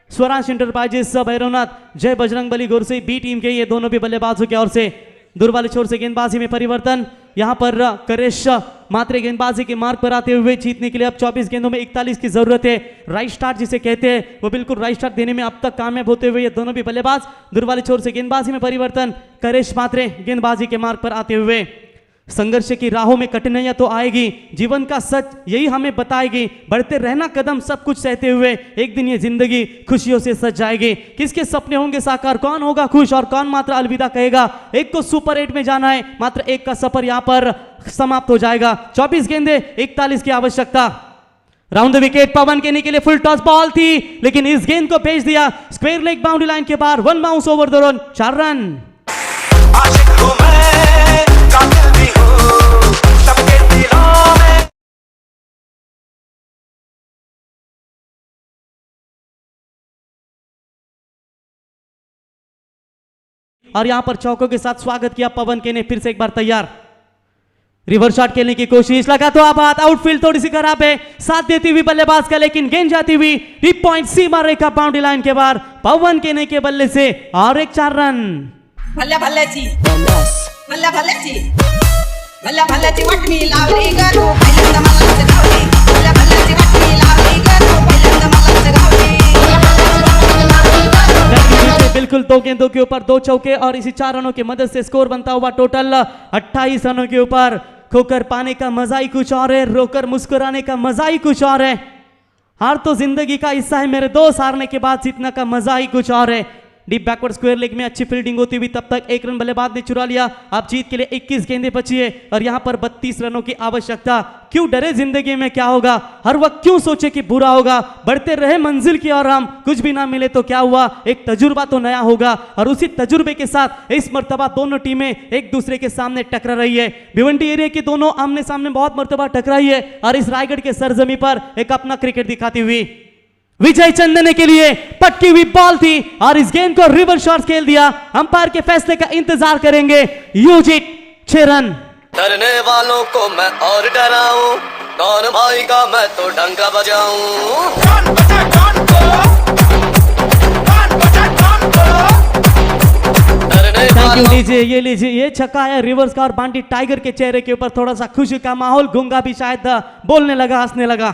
स्वराज इंटरप्राइजेस भैरवनाथ, जय बजरंगबली गोरसे बी टीम के ये दोनों भी बल्लेबाजों की ओर से दूर वाले छोर से गेंदबाजी में परिवर्तन. यहाँ पर करेश मात्रे गेंदबाजी के मार्ग पर आते हुए जीतने के लिए अब 24 गेंदों में 41 की जरूरत है. राइट स्टार्ट जिसे कहते हैं वो बिल्कुल राइट स्टार्ट देने में अब तक कामयाब होते हुए ये दोनों भी बल्लेबाज. दूर वाले छोर से गेंदबाजी में परिवर्तन. करेश मात्रे गेंदबाजी के मार्ग पर आते हुए. संघर्ष की राहों में कठिनाइयां तो आएगी, जीवन का सच यही हमें बताएगी. बढ़ते रहना कदम सब कुछ सहते हुए एक दिन ये जिंदगी खुशियों से सज जाएगी. किसके सपने होंगे साकार, कौन होगा खुश और कौन मात्र अलविदा कहेगा. एक को सुपर 8 में जाना है, मात्र एक का सफर यहाँ पर समाप्त हो जाएगा. 24 गेंदे 41 की आवश्यकता. राउंड द विकेट पवन केनी के लिए फुल टॉस बॉल थी, लेकिन इस गेंद को भेज दिया स्क्वायर लेग बाउंड्री लाइन के बाहर. 1 bounce over the run, 4 run. आशिक हूँ मैं, कातिल भी हूँ, सबके दिलों में. और यहां पर चौकों के साथ स्वागत किया पवन के ने. फिर से एक बार तैयार, रिवर्स शॉट खेलने की कोशिश. लगा तो आबाद, आउटफील्ड थोड़ी सी खराब है, साथ देती हुई बल्लेबाज का, लेकिन गेंद जाती हुई डीप पॉइंट सीमा रेखा बाउंड्री लाइन के बाहर. पवन के ने के बल्ले से और एक 4 रन. भल्या भल्याची भल्या भल्याची भल्या भल्याची वाटणी लावली ग तू पहिल्यांदा मलाच गावली. भल्या भल्याची वाटणी लावली ग तू पहिल्यांदा मलाच गावली. बिल्कुल 2 गेंदों के ऊपर 2 चौके और इसी 4 रनों की मदद से स्कोर बनता हुआ टोटल 28 रनों के ऊपर. खोकर पाने का मजा ही कुछ और है, रोकर मुस्कुराने का मजा ही कुछ और है. हार तो जिंदगी का हिस्सा है मेरे दोस्त, हारने के बाद जीतना का मजा ही कुछ और है. डीप बैकवर्ड स्क्वायर लेग में अच्छी फील्डिंग होती हुई तब तक 1 रन बल्लेबाज ने चुरा लिया. अब जीत के लिए 21 गेंदें बची है और यहां पर 32 रनों की आवश्यकता. क्यों डरे जिंदगी में क्या होगा, हर वक्त क्यों सोचे कि बुरा होगा. बढ़ते रहे मंजिल की और हम कुछ भी ना मिले तो क्या हुआ, एक तजुर्बा तो नया होगा. और उसी तजुर्बे के साथ इस मर्तबा दोनों टीमें एक दूसरे के सामने टकरा रही है. भिवंडी एरिया की दोनों आमने सामने बहुत मर्तबा टकराई है और इस रायगढ़ के सरजमी पर एक अपना क्रिकेट दिखाती हुई. विजय चंदने के लिए पटकी हुई बॉल थी और इस गेंद को रिवर्स शॉट खेल दिया. अंपायर के फैसले का इंतजार करेंगे. यूजिट 6 रन. डरने वालों को मैं और डराऊं, कौन भाई का मैं तो डंका बजाऊं. कौन बचा कौन को, कौन बचा कौन को. डरने थैंक यू. लीजिए ये लीजिए, ये छक्का है रिवर्स का और बांटी टाइगर के चेहरे के ऊपर थोड़ा सा खुशी का माहौल. गूंगा भी शायद बोलने लगा, हंसने लगा.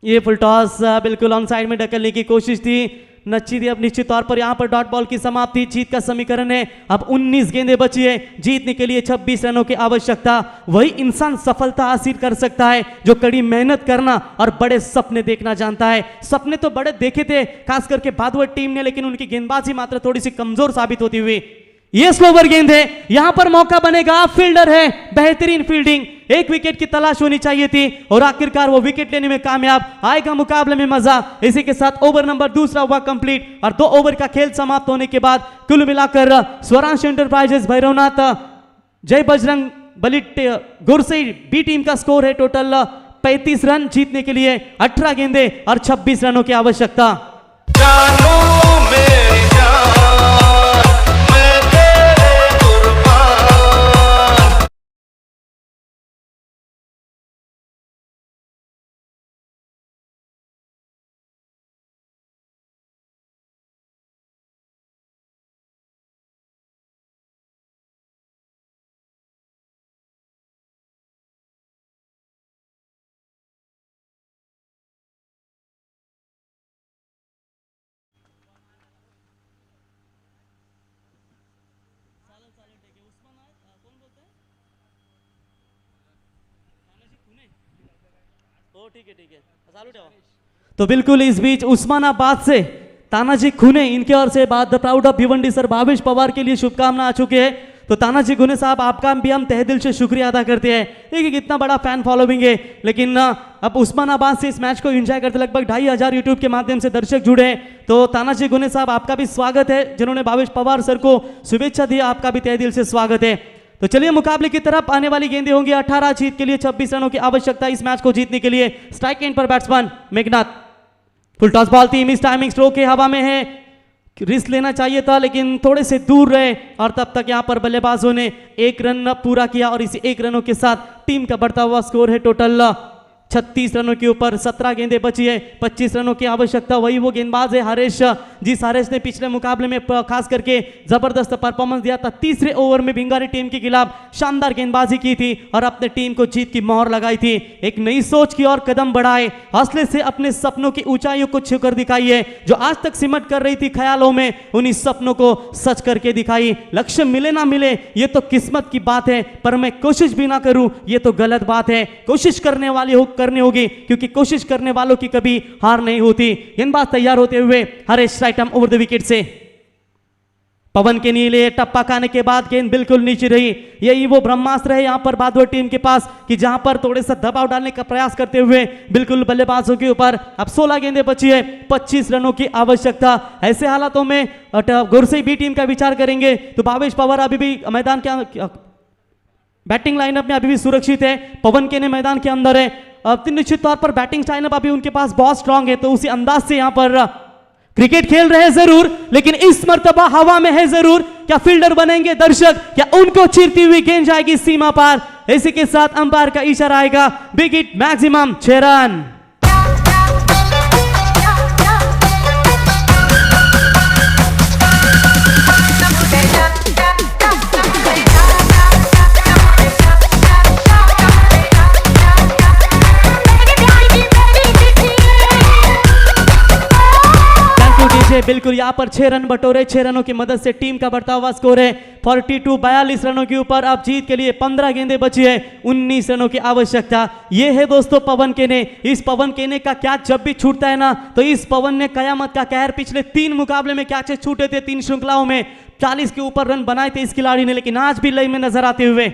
ये फुल टॉस बिल्कुल ऑन साइड में ढकलने की कोशिश थी, नच्ची थी. अब निश्चित तौर पर यहां पर डॉट बॉल की समाप्ति. जीत का समीकरण है अब 19 गेंदें बची है. जीतने के लिए 26 रनों की आवश्यकता. वही इंसान सफलता हासिल कर सकता है जो कड़ी मेहनत करना और बड़े सपने देखना जानता है. सपने तो बड़े देखे थे खास करके भादुआ टीम ने, लेकिन उनकी गेंदबाजी मात्र थोड़ी सी कमजोर साबित होती हुई. ये स्लोवर गेंद है, यहां पर मौका बनेगा. फील्डर है, बेहतरीन फील्डिंग, 1 विकेट की तलाश होनी चाहिए थी और आखिरकार वो विकेट लेने में कामयाब. आएगा मुकाबले में मजा. इसी के साथ ओवर नंबर 2 हुआ कंप्लीट और 2 ओवर का खेल समाप्त होने के बाद कुल मिलाकर स्वराज एंटरप्राइजेस भैरवनाथ, जय बजरंग बली गुरसई बी टीम का स्कोर है टोटल 35 रन. जीतने के लिए 18 गेंदे और 26 रनों की आवश्यकता. जानू मेरी जान, मैं तेरे कुर्बान. तो बिल्कुल इस बीच उस्मानाबाद से तानाजी खुने, इनके ओर से बात the proud of Bhiwandi sir Bhavesh Pawar के लिए शुभकामना आ चुके हैं. तो तानाजी खुने साहब आपका भी हम तहे दिल से शुक्रिया अदा करते हैं. देखिए कितना बड़ा फैन फॉलोइंग है, लेकिन अब उस्मानाबाद से इस मैच को एंजॉय करते लगभग 2500 यूट्यूब के माध्यम से दर्शक जुड़े हैं. तो तानाजी खुने साहब आपका भी स्वागत है, जिन्होंने भावेश पवार सर को शुभेच्छा दी, आपका भी तहे दिल से स्वागत है. तो चलिए मुकाबले की तरफ आने वाली गेंदें होंगी 18 जीत के लिए 26 रनों की आवश्यकता इस मैच को जीतने के लिए। स्ट्राइक एंड पर batsman Meghnath. Full toss ball थी, मिस टाइमिंग स्ट्रोक के हवा में है, रिस्क लेना चाहिए था लेकिन थोड़े से दूर रहे और तब तक यहां पर बल्लेबाजों ने 1 रन पूरा किया और इसी 1 रनों के साथ टीम का बढ़ता हुआ स्कोर है टोटल 36 रनों के ऊपर। 17 गेंदें बची है, 25 रनों की आवश्यकता। वही वो गेंदबाज है हरेश, जिस हरेश ने पिछले मुकाबले में खास करके जबरदस्त परफॉर्मेंस दिया था। तीसरे ओवर में भिंगारी टीम के खिलाफ शानदार गेंदबाजी की थी और अपने टीम को जीत की मोहर लगाई थी। एक नई सोच की ओर कदम बढ़ाए, हौसले से अपने सपनों की ऊंचाइयों को छूकर दिखाई है। जो आज तक सिमट कर रही थी ख्यालों में, उन्हीं सपनों को सच करके दिखाई। लक्ष्य मिले ना मिले ये तो किस्मत की बात है, पर मैं कोशिश भी ना करूं ये तो गलत बात है। कोशिश करने वाले करनी होगी क्योंकि कोशिश करने वालों की कभी हार नहीं होती। गेंदबाज तैयार होते हुए Haresh right arm over the wicket से। पवन के नीले टप्पा खाने के बाद गेंद बिल्कुल नीचे रही। यही वो ब्रह्मास्त्र है यहां पर बादवर टीम के पास कि जहां पर थोड़े सा दबाव डालने का प्रयास करते हुए बिल्कुल बल्लेबाजों के ऊपर। अब 16 गेंदें बची है, 25 रनों की आवश्यकता। ऐसे हालातों में गुरसे बी टीम का विचार करेंगे तो भावेश पवार अभी भी मैदान के बैटिंग लाइनअप में अभी भी सुरक्षित है। पवन के ने मैदान के अंदर है। अब निश्चित तौर पर बैटिंग लाइनअप अभी उनके पास बहुत स्ट्रांग है, तो उसी अंदाज से यहां पर क्रिकेट खेल रहे हैं जरूर, लेकिन इस मर्तबा हवा में है जरूर। क्या फील्डर बनेंगे दर्शक, क्या उनको चीरती हुई गेंद जाएगी सीमा पार? इसी के साथ अंपायर का इशारा आएगा, बिग हिट मैक्सिमम 6 रन। बिल्कुल यहां पर 6 रन बटोरे। 6 रनों की मदद से टीम का बढ़ता हुआ स्कोर है 42 रनों के ऊपर। अब जीत के लिए 15 गेंदें बची है, 19 रनों की आवश्यकता। ये है दोस्तों पवन केने। इस पवन केने का कैच जब भी छूटता है ना, तो इस पवन ने कयामत का कहर। पिछले 3 मुकाबले में कैचेस छूटे थे, 3 श्रृंखलाओं में 40 के ऊपर रन बनाए थे इस खिलाड़ी ने, लेकिन आज भी लय में नजर आते हुए।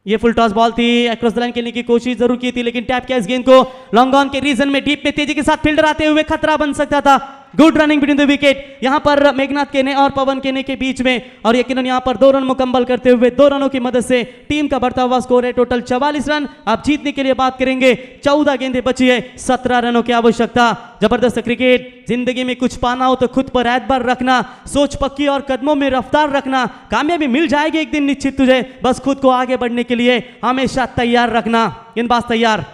ये फुल टॉस बॉल थी, अक्रॉस द लाइन खेलने की कोशिश जरूर की थी लेकिन टैप किया इस गेंद को लॉन्ग ऑन के रीजन में। डीप में तेजी के साथ फील्डर आते हुए खतरा बन सकता था। Good running between the wicket यहां पर मेघनाथ केने और पवन केने के बीच में, और यकीनन यहां पर 2 रन मुकम्मल करते हुए 2 रनों की मदद से टीम का बढ़ता हुआ स्कोर है टोटल 44 रन। अब जीतने के लिए बात करेंगे, 14 गेंदें बची है, 17 रनों की आवश्यकता। जबरदस्त क्रिकेट। जिंदगी में कुछ पाना हो तो खुद पर एतबार रखना, सोच पक्की और कदमों में रफ्तार रखना। कामयाबी मिल जाएगी एक दिन निश्चित तुझे, बस खुद को आगे बढ़ने के लिए हमेशा तैयार रखना। गेंदबाज तैयार,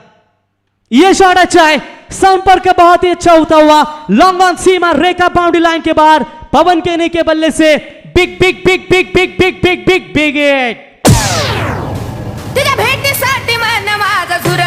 ये शॉट अच्छा है, संपर्क बहुत ही अच्छा होता हुआ लॉन्ग ऑन सीमा रेखा बाउंड्री लाइन के बाहर। पवन केने के बल्ले से big big big big big big big big big hit. तुझ्या भेटीसाठी मन माझं झुर।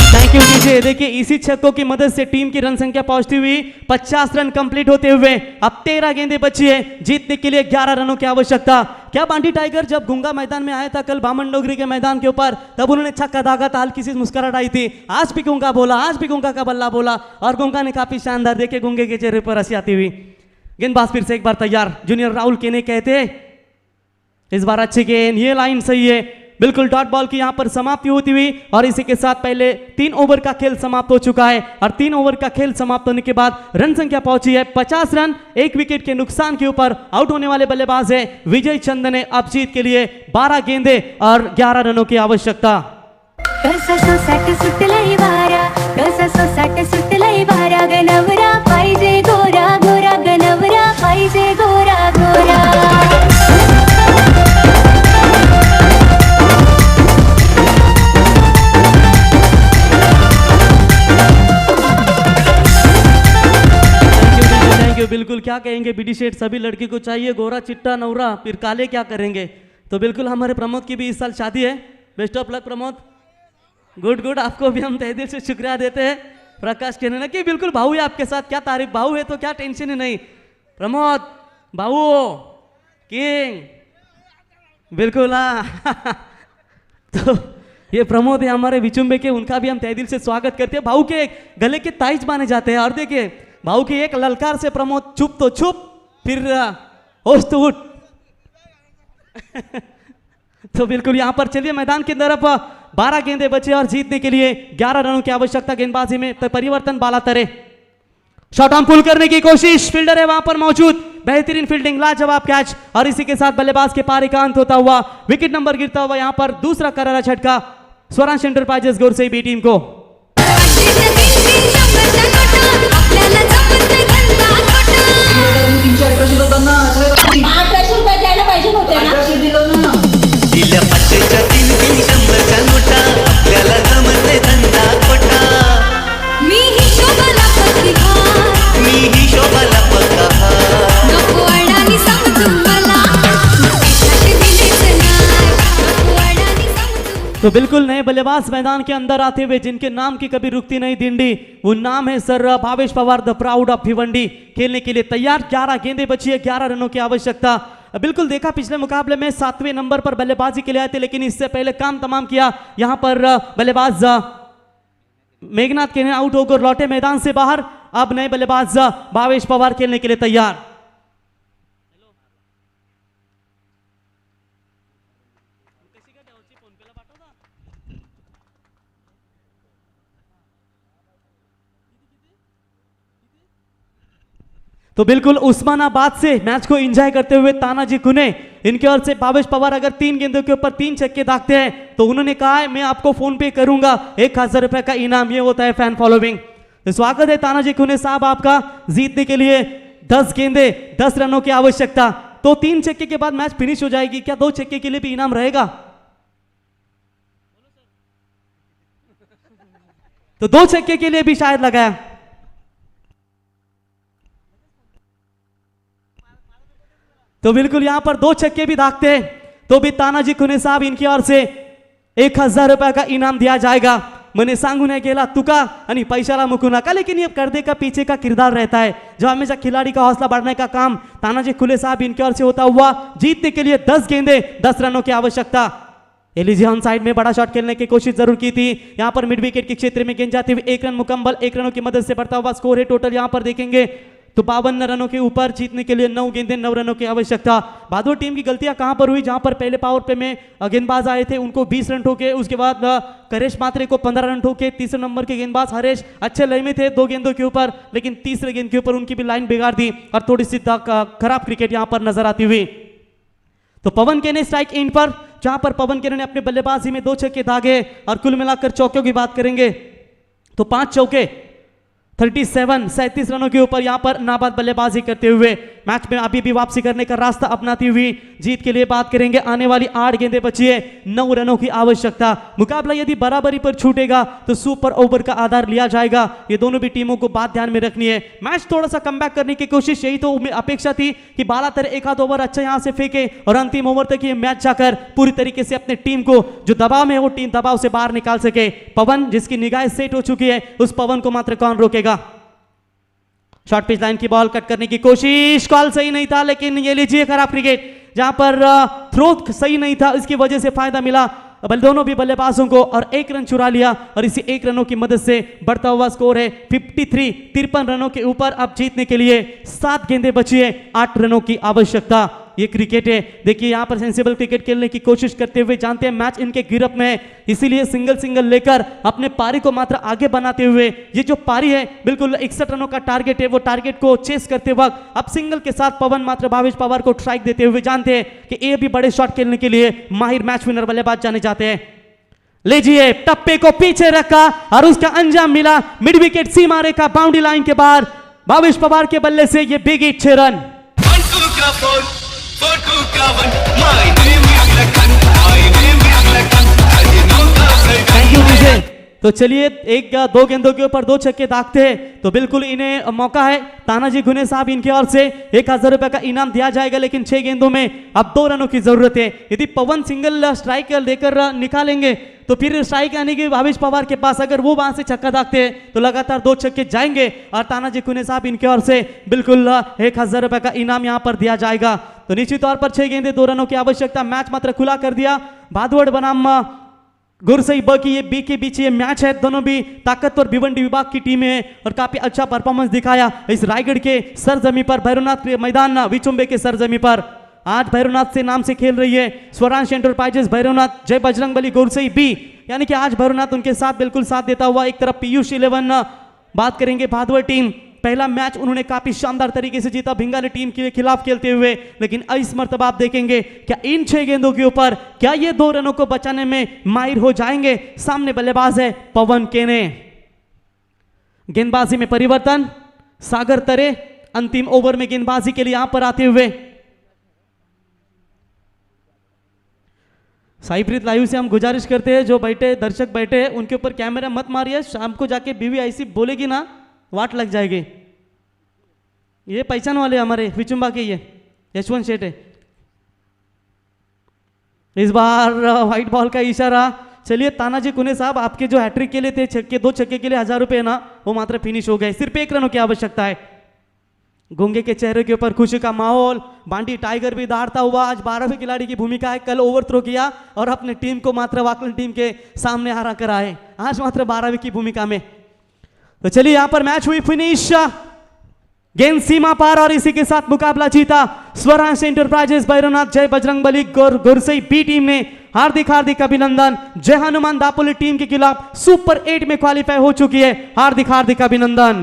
Thank you DJ. देखिए इसी छक्कों की मदद से टीम की रन संख्या पहुंचती हुई 50 रन कंप्लीट होते हुए अब 13 गेंदें बची है, जीतने के लिए 11 रनों की आवश्यकता। क्या बांडी टाइगर जब गुंगा मैदान में आया था कल बामन डोगरी के मैदान के ऊपर, तब उन्होंने छक्का दागा था, हल्की सी मुस्कुराहट आई थी। आज भी गुंगा बोला, आज भी गुंगा का बल्ला बोला और गुंगा ने काफी शानदार, देखे गुंगे के चेहरे पर हंसी आती हुई। गेंदबाज फिर से एक बार तैयार, जूनियर राहुल केने कहते इस बार अच्छी गेंद। ये लाइन सही है, बिल्कुल डॉट बॉल की यहां पर समाप्ति होती हुई और इसी के साथ पहले 3 ओवर का खेल समाप्त हो चुका है और 3 ओवर का खेल समाप्त होने के बाद रन संख्या पहुंची है 50 रन। 1 विकेट के नुकसान के ऊपर आउट होने वाले बल्लेबाज है विजय चंद ने। अब जीत के लिए 12 गेंदें और 11 रनों की आवश्यकता। कसा सोसाट सुटलाय वारा, कसा सोसाट सुटलाय वारा, गनवरा पाहिजे गोरा गोरा, गनवरा पाहिजे गोरा गोरा। बिल्कुल क्या कहेंगे बीडी शेठ, सभी लड़की को चाहिए गोरा चिट्टा नवरा, फिर काले क्या करेंगे। तो बिल्कुल हमारे प्रमोद की भी इस साल शादी है, best of luck Pramod. Good good, आपको भी हम तहे दिल से शुक्रिया देते हैं प्रकाश कहने ना कि बिल्कुल भाऊ है आपके साथ, क्या तारीफ, भाऊ है तो क्या टेंशन ही नहीं। प्रमोद भाऊ किंग बिल्कुल। हाँ तो ये प्रमोद है हमारे विचुम्बे के, उनका भी हम तहे दिल से स्वागत करते हैं। भाऊ के गले के ताइज माने जाते हैं और देखिए भाऊ की एक ललकार से प्रमोद चुप तो चुप, फिर होश तो उठ। तो बिल्कुल यहां पर चलिए मैदान की तरफ 12 गेंदें बचे और जीतने के लिए 11 रनों की आवश्यकता। गेंदबाजी में तो परिवर्तन बाला तरे, शॉट ऑन पुल करने की कोशिश, फील्डर है वहां पर मौजूद, बेहतरीन फील्डिंग, लाजवाब कैच, और इसी के साथ बल्लेबाज के पारी का अंत होता हुआ विकेट नंबर गिरता हुआ यहां पर दूसरा करारा झटका स्वराज एंटरप्राइजेस गौर से बी टीम को। तो बिल्कुल नए बल्लेबाज मैदान के अंदर आते हुए जिनके नाम की कभी रुकती नहीं डिंडी, वो नाम है sir Bhavesh Pawar, the proud of Bhiwandi. खेलने के लिए तैयार, 11 गेंदें बची है, 11 रनों की आवश्यकता। बिल्कुल देखा पिछले मुकाबले में 7वें नंबर पर बल्लेबाजी के लिए आए थे, लेकिन इससे पहले काम तमाम किया। यहां पर बल्लेबाज मेघनाथ के आउट होकर लौटे मैदान से बाहर। अब नए बल्लेबाज भावेश पवार खेलने के लिए तैयार। तो बिल्कुल उस्मानाबाद से मैच को एंजॉय करते हुए तानाजी कुने, इनकी ओर से भावेश पवार अगर 3 गेंदों के ऊपर 3 छक्के दागते हैं तो उन्होंने कहा है मैं आपको फोन पे करूंगा 1000 रुपए का इनाम। ये होता है फैन फॉलोइंग। तो स्वागत है तानाजी कुने साहब आपका। जीतने के लिए 10 गेंदे 10 रनों की आवश्यकता। तो 3 छक्के के बाद मैच फिनिश हो जाएगी, क्या 2 छक्के के लिए भी इनाम रहेगा? तो 2 छक्के के लिए भी शायद लगाया। तो बिल्कुल यहां पर 2 छक्के भी दागते हैं तो भी तानाजी कुने साहब इनकी ओर से 1000 रुपये का इनाम दिया जाएगा। मैंने सांगू नहीं केला तुका आणि पैशाला मुकू नका, लेकिन ये पर्दे का पीछे का किरदार रहता है जो हमेशा खिलाड़ी का हौसला बढ़ाने का काम तानाजी कुले साहब इनकी ओर से होता हुआ। जीतने के लिए 10 गेंदे 10 रनों की आवश्यकता। एलिजी ऑन साइड में बड़ा शॉट खेलने की कोशिश जरूर की थी। यहां पर मिड विकेट के क्षेत्र में गेंद जाती हुई 1 रन मुकम्मल, 1 रनों की मदद से बढ़ता हुआ स्कोर है टोटल यहां पर देखेंगे तो 52 रनों के ऊपर। जीतने के लिए 9 गेंदें 9 रनों की आवश्यकता। भादुड़ टीम की गलतियां कहां पर हुई? जहां पर पहले पावर प्ले में गेंदबाज आए थे उनको 20 रन ठोके, उसके बाद करेश मात्रे को 15 रन ठोके। तीसरे नंबर के गेंदबाज हरेश अच्छे लय में थे 2 गेंदों के ऊपर, लेकिन तीसरे गेंद के ऊपर उनकी भी लाइन बिगाड़ दी और थोड़ी सी खराब क्रिकेट यहां पर नजर आती हुई। तो पवन के ने स्ट्राइक एंड पर, जहां पर पवन के ने अपने बल्लेबाजी में 2 छक्के दागे और कुल मिलाकर चौकों की बात करेंगे तो 5 चौके 37 रनों के ऊपर यहां पर नाबाद बल्लेबाजी करते हुए मैच में अभी भी वापसी करने का रास्ता अपनाती हुई जीत के लिए बात करेंगे। आने वाली 8 गेंदें बची है, 9 रनों की आवश्यकता। मुकाबला यदि बराबरी पर छूटेगा तो सुपर ओवर का आधार लिया जाएगा। ये दोनों भी टीमों को बात ध्यान में रखनी है। मैच थोड़ा सा कमबैक करने की कोशिश, यही तो अपेक्षा थी कि बालातर 1 ओवर अच्छा यहां से फेंके और अंतिम ओवर तक ये मैच जाकर पूरी तरीके से अपने टीम को जो दबाव में है वो टीम दबाव से बाहर निकाल सके। पवन जिसकी निगाह सेट हो चुकी है, उस पवन को मात्र कौन रोकेगा? शॉर्ट पिच लाइन की बॉल कट करने की कोशिश, कॉल सही नहीं था, लेकिन ये लीजिए खराब क्रिकेट जहां पर थ्रो सही नहीं था, इसकी वजह से फायदा मिला दोनों भी बल्लेबाजों को और 1 रन चुरा लिया और इसी 1 रनों की मदद से बढ़ता हुआ स्कोर है 53 रनों के ऊपर। अब जीतने के लिए 7 गेंदें बची है, 8 रनों की आवश्यकता। ये क्रिकेट है, देखिए यहां पर सेंसिबल क्रिकेट खेलने की कोशिश करते हुए जानते हैं मैच इनके गिरफ्त में है, इसीलिए सिंगल लेकर अपने पारी को मात्र आगे बनाते हुए ये जो पारी है बिल्कुल 61 रनों का टारगेट है, वो टारगेट को चेस करते वक्त अब सिंगल के साथ पवन मात्र भावेश पवार को स्ट्राइक देते हुए जानते हैं कि ये भी बड़े शॉट खेलने के लिए माहिर मैच विनर बल्लेबाज जाने जाते हैं। लीजिए टप्पे को पीछे रखा और उसका अंजाम मिला मिड विकेट सीमा रेखा बाउंड्री लाइन के बाहर। भावेश पवार के बल्ले से ये big hit 6 run. Thank you Vijay. तो चलिए 1-2 गेंदों के ऊपर 2 छक्के दागते हैं तो बिल्कुल इन्हें मौका है। तानाजी गुने साहब इनकी ओर से 1000 रुपए का इनाम दिया जाएगा, लेकिन 6 गेंदों में अब 2 रनों की जरूरत है। यदि पवन सिंगल स्ट्राइक लेकर निकालेंगे तो फिर स्ट्राइक आने की भावेश पवार के पास, अगर वो वहां से छक्का दागते हैं तो लगातार 2 छक्के जाएंगे और तानाजी कुने साहब इनकी ओर से बिल्कुल 1000 रुपए का इनाम यहां पर दिया जाएगा। तो निश्चित तौर पर 6 गेंदे 2 रनों की आवश्यकता। मैच मात्र खुला कर दिया। भादवड़ बनाम गुरसई ब की ये बी के बीच ये मैच है। दोनों भी ताकतवर भिवंडी विभाग की टीमें हैं और काफी अच्छा परफॉर्मेंस दिखाया इस रायगढ़ के सरजमी पर, भैरवनाथ मैदान विचुंबे के सरजमी पर। आज भैरवनाथ से नाम से खेल रही है स्वराज एंटरप्राइजेस भैरवनाथ, जय बजरंगबली गुरसई बी, यानी कि आज भैरवनाथ उनके साथ बिल्कुल साथ देता हुआ। एक तरफ पीयूष 11 बात करेंगे भादवड़ टीम, पहला मैच उन्होंने काफी शानदार तरीके से जीता भिंगाली टीम के खिलाफ खेलते हुए, लेकिन इस मर्तबा आप देखेंगे क्या इन 6 गेंदों के ऊपर क्या ये 2 रनों को बचाने में माहिर हो जाएंगे। सामने बल्लेबाज है पवन केने। गेंदबाजी में परिवर्तन, सागर तरे अंतिम ओवर में गेंदबाजी के लिए यहां पर आते हुए। साईप्रीत लाइव से हम गुजारिश करते हैं जो बैठे दर्शक बैठे हैं उनके ऊपर कैमरा मत मारिए, शाम को जाके बीवी ऐसी बोलेगी ना वाट लग जाएगी। ये पहचान वाले हमारे विचुंबा के ये यशवंत शेटे। इस बार व्हाइट बॉल का इशारा। चलिए तानाजी कुने साहब, आपके जो हैट्रिक के लिए थे छक्के 2 छक्के के लिए 1000 रुपए ना वो मात्र फिनिश हो गए। सिर्फ 1 रनों की आवश्यकता है। गोंगे के चेहरे के ऊपर खुशी का माहौल। बांडी टाइगर भी दौड़ता हुआ आज 12वें खिलाड़ी की भूमिका है। कल ओवर थ्रो किया और अपने टीम को मात्र वाकलन टीम के सामने हरा कर आए, आज मात्र 12वीं की भूमिका में। तो चलिए यहां पर मैच हुई फिनिश, गेंद सीमा पार और इसी के साथ मुकाबला जीता स्वराज एंटरप्राइजेस भैरवनाथ जय बजरंगबली गुरसई बी टीम ने। हार्दिक हार्दिक अभिनंदन। जय हनुमान दापोली टीम के खिलाफ सुपर 8 में क्वालिफाई हो चुकी है। हार्दिक हार्दिक अभिनंदन।